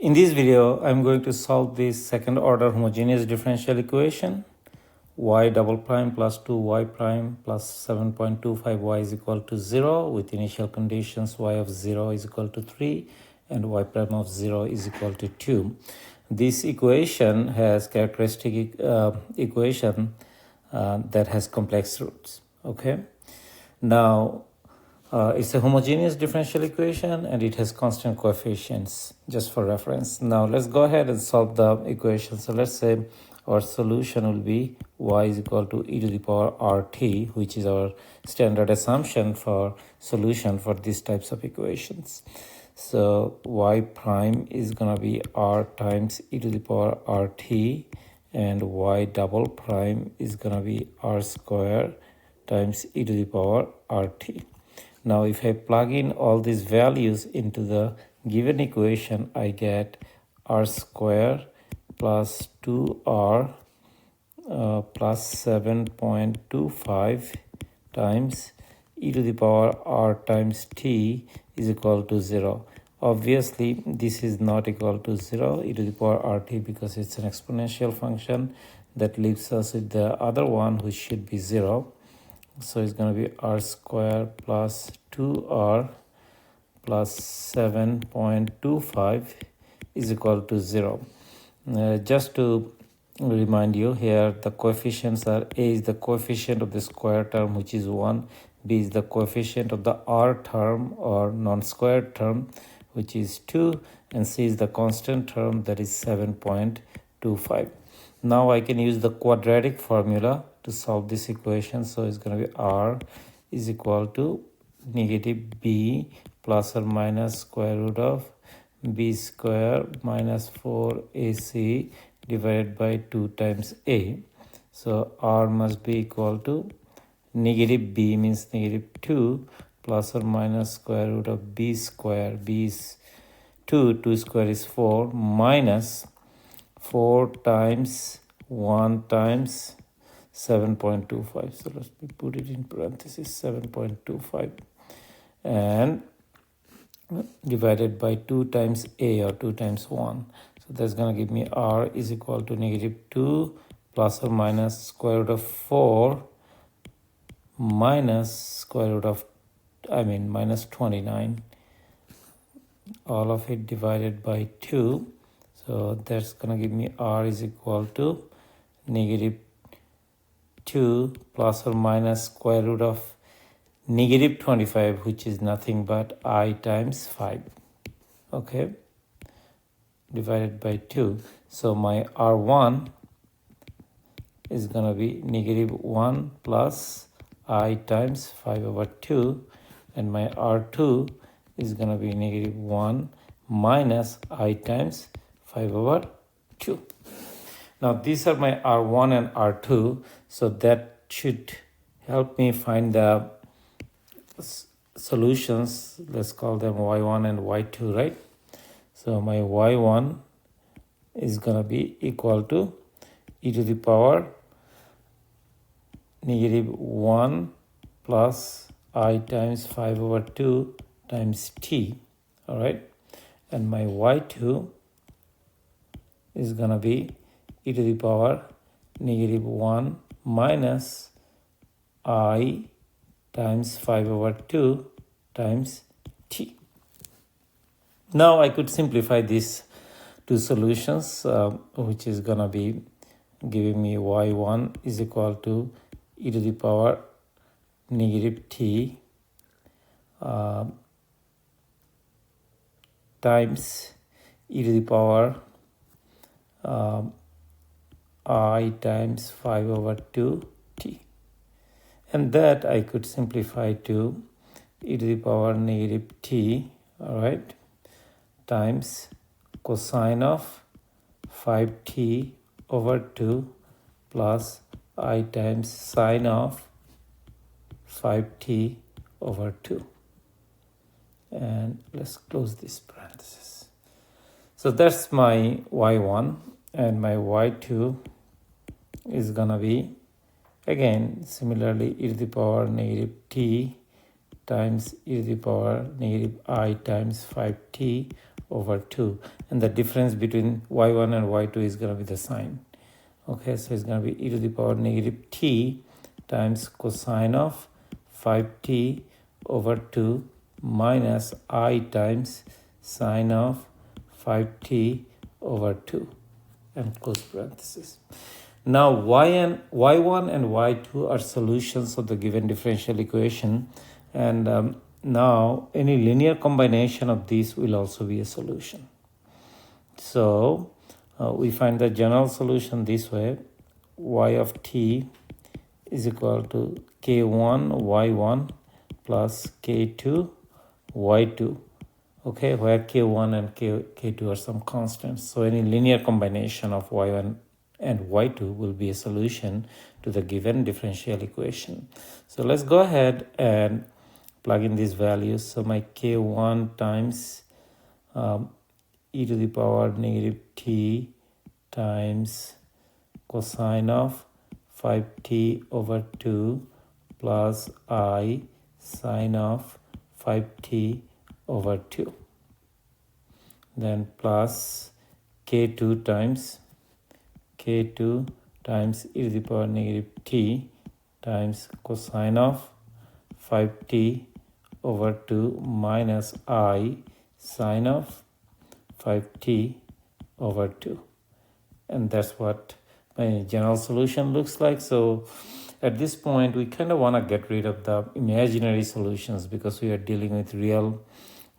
In this video, I'm going to solve this second order homogeneous differential equation. Y double prime plus 2y prime plus 7.25y is equal to 0 with initial conditions y of 0 is equal to 3 and y prime of 0 is equal to 2. This equation has characteristic equation that has complex roots. Okay. Now, it's a homogeneous differential equation and it has constant coefficients, just for reference. Now let's go ahead and solve the equation. So let's say our solution will be y is equal to e to the power rt, which is our standard assumption for solution for these types of equations. So y prime is going to be r times e to the power rt, and y double prime is going to be r square times e to the power rt. Now, if I plug in all these values into the given equation, I get r square plus 2r plus 7.25 times e to the power r times t is equal to 0. Obviously, this is not equal to 0, e to the power rt, because it's an exponential function. That leaves us with the other one, which should be 0. So it's going to be r square plus 2r plus 7.25 is equal to 0. Just to remind you here, the coefficients are a is the coefficient of the square term, which is 1, b is the coefficient of the r term or non-squared term, which is 2, and c is the constant term, that is 7.25. Now I can use the quadratic formula to solve this equation. So it's going to be r is equal to negative b plus or minus square root of b square minus 4ac divided by 2 times a. So r must be equal to negative b, means negative 2, plus or minus square root of b square. B is 2 square is 4, minus 4 times 1 times 7.25. So let's put it in parentheses, 7.25, and divided by 2 times a, or 2 times 1. So that's going to give me r is equal to negative 2 plus or minus square root of 4 minus square root of, minus 29. All of it divided by 2. So that's going to give me r is equal to negative 2 plus or minus square root of negative 25, which is nothing but I times 5. Okay, divided by 2. So my r1 is going to be negative 1 plus I times 5 over 2, and my r2 is going to be negative 1 minus I times 5 over 2. Now these are my r1 and r2, so that should help me find the solutions. Let's call them y1 and y2, right? So my y1 is going to be equal to e to the power negative 1 plus I times 5 over 2 times t, all right? And my y2 is going to be e to the power negative 1 minus I times 5 over 2 times t. Now I could simplify these two solutions, which is going to be giving me y1 is equal to e to the power negative t times e to the power I times 5 over 2 t. And that I could simplify to e to the power negative t, all right, times cosine of 5t over 2 plus I times sine of 5t over 2. And let's close this parenthesis. So that's my y1, and my y2 is going to be, again, similarly, e to the power negative t times e to the power negative I times 5t over 2. And the difference between y1 and y2 is going to be the sign. Okay, so it's going to be e to the power negative t times cosine of 5t over 2 minus I times sine of 5t over 2 and close parenthesis. Now y1 and y2 are solutions of the given differential equation, and now any linear combination of these will also be a solution. So we find the general solution this way: y of t is equal to k1 y1 plus k2 y2, okay, where k1 and k2 are some constants. So any linear combination of y1 and y2 will be a solution to the given differential equation. So let's go ahead and plug in these values. So my k1 times e to the power negative t times cosine of 5t over 2 plus I sine of 5t over 2. Then plus k2 times e to the power negative t times cosine of 5t over 2 minus I sine of 5t over 2. And that's what my general solution looks like. So at this point, we kind of want to get rid of the imaginary solutions because we are dealing with real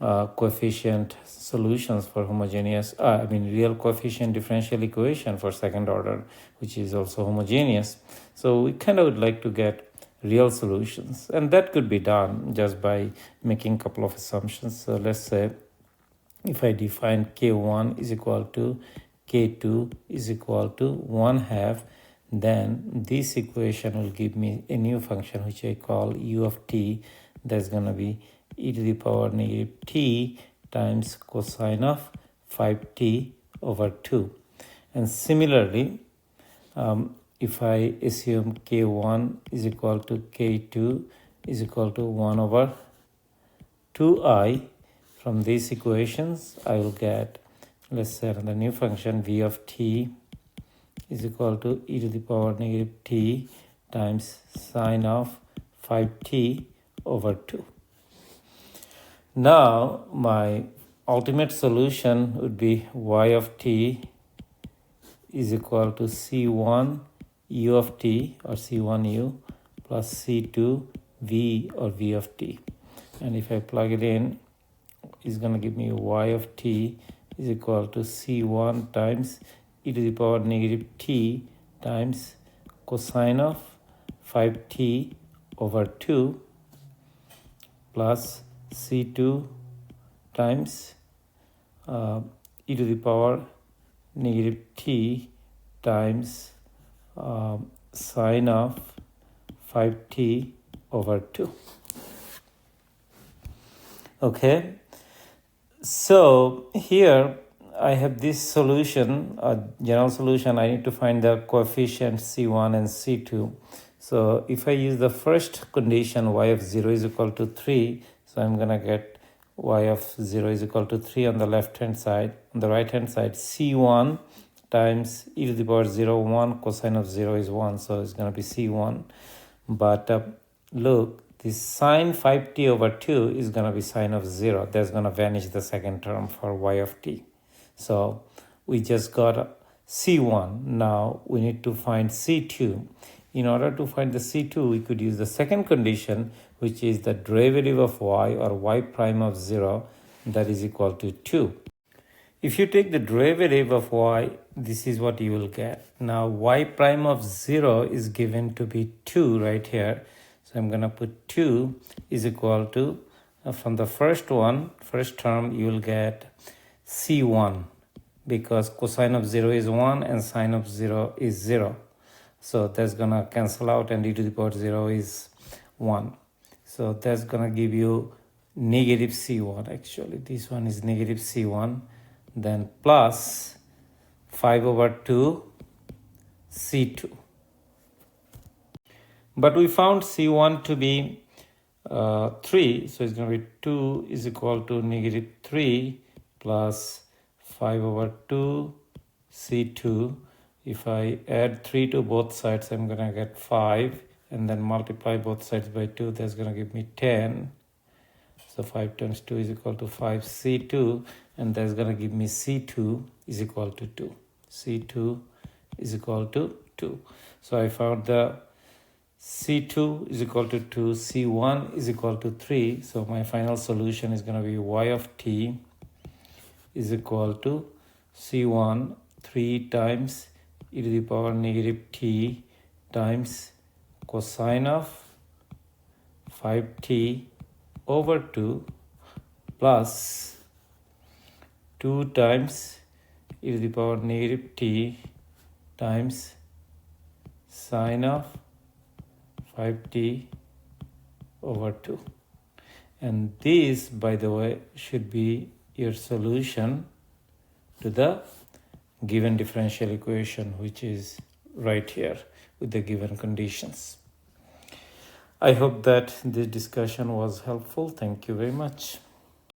coefficient solutions for real coefficient differential equation for second order, which is also homogeneous. So we kind of would like to get real solutions, and that could be done just by making a couple of assumptions. So let's say if I define k1 is equal to k2 is equal to 1/2, then this equation will give me a new function which I call u of t. That's going to be e to the power negative t times cosine of 5t over 2. And similarly, if I assume k1 is equal to k2 is equal to 1 over 2i, from these equations I will get, let's say, another new function v of t is equal to e to the power negative t times sine of 5t over 2. Now my ultimate solution would be y of t is equal to c1 u of t or c1u plus c2 v or v of t. And if I plug it in, it's going to give me y of t is equal to c1 times e to the power negative t times cosine of 5t over 2 plus c2 times e to the power negative t times sine of 5t over 2. Okay, so here I have this solution, a general solution. I need to find the coefficients c1 and c2. So if I use the first condition, y of 0 is equal to 3, so I'm going to get y of 0 is equal to 3 on the left-hand side. On the right-hand side, c1 times e to the power 0, 1, cosine of 0 is 1, so it's going to be c1. But look, this sine 5t over 2 is going to be sine of 0. That's going to vanish the second term for y of t. So we just got c1. Now we need to find c2. In order to find the c2, we could use the second condition, which is the derivative of y or y prime of 0, that is equal to 2. If you take the derivative of y, this is what you will get. Now y prime of 0 is given to be 2 right here. So I'm going to put 2 is equal to, from the first term, you will get c1, because cosine of 0 is 1 and sine of 0 is 0. So that's going to cancel out, and e to the power 0 is 1. So that's going to give you negative c1 actually. This one is negative c1. Then plus 5 over 2 c2. But we found c1 to be 3, so it's going to be 2 is equal to negative 3 plus 5 over 2 C2. If I add 3 to both sides, I'm going to get 5, and then multiply both sides by 2, that's going to give me 10. So 5 times 2 is equal to 5 C2, and that's going to give me C2 is equal to 2. C2 is equal to 2. So I found the C2 is equal to 2, C1 is equal to 3. So my final solution is going to be y of t is equal to C1 3 times e to the power negative t times cosine of 5t over 2 plus 2 times e to the power negative t times sine of 5t over 2. And this, by the way, should be your solution to the given differential equation, which is right here with the given conditions. I hope that this discussion was helpful. Thank you very much.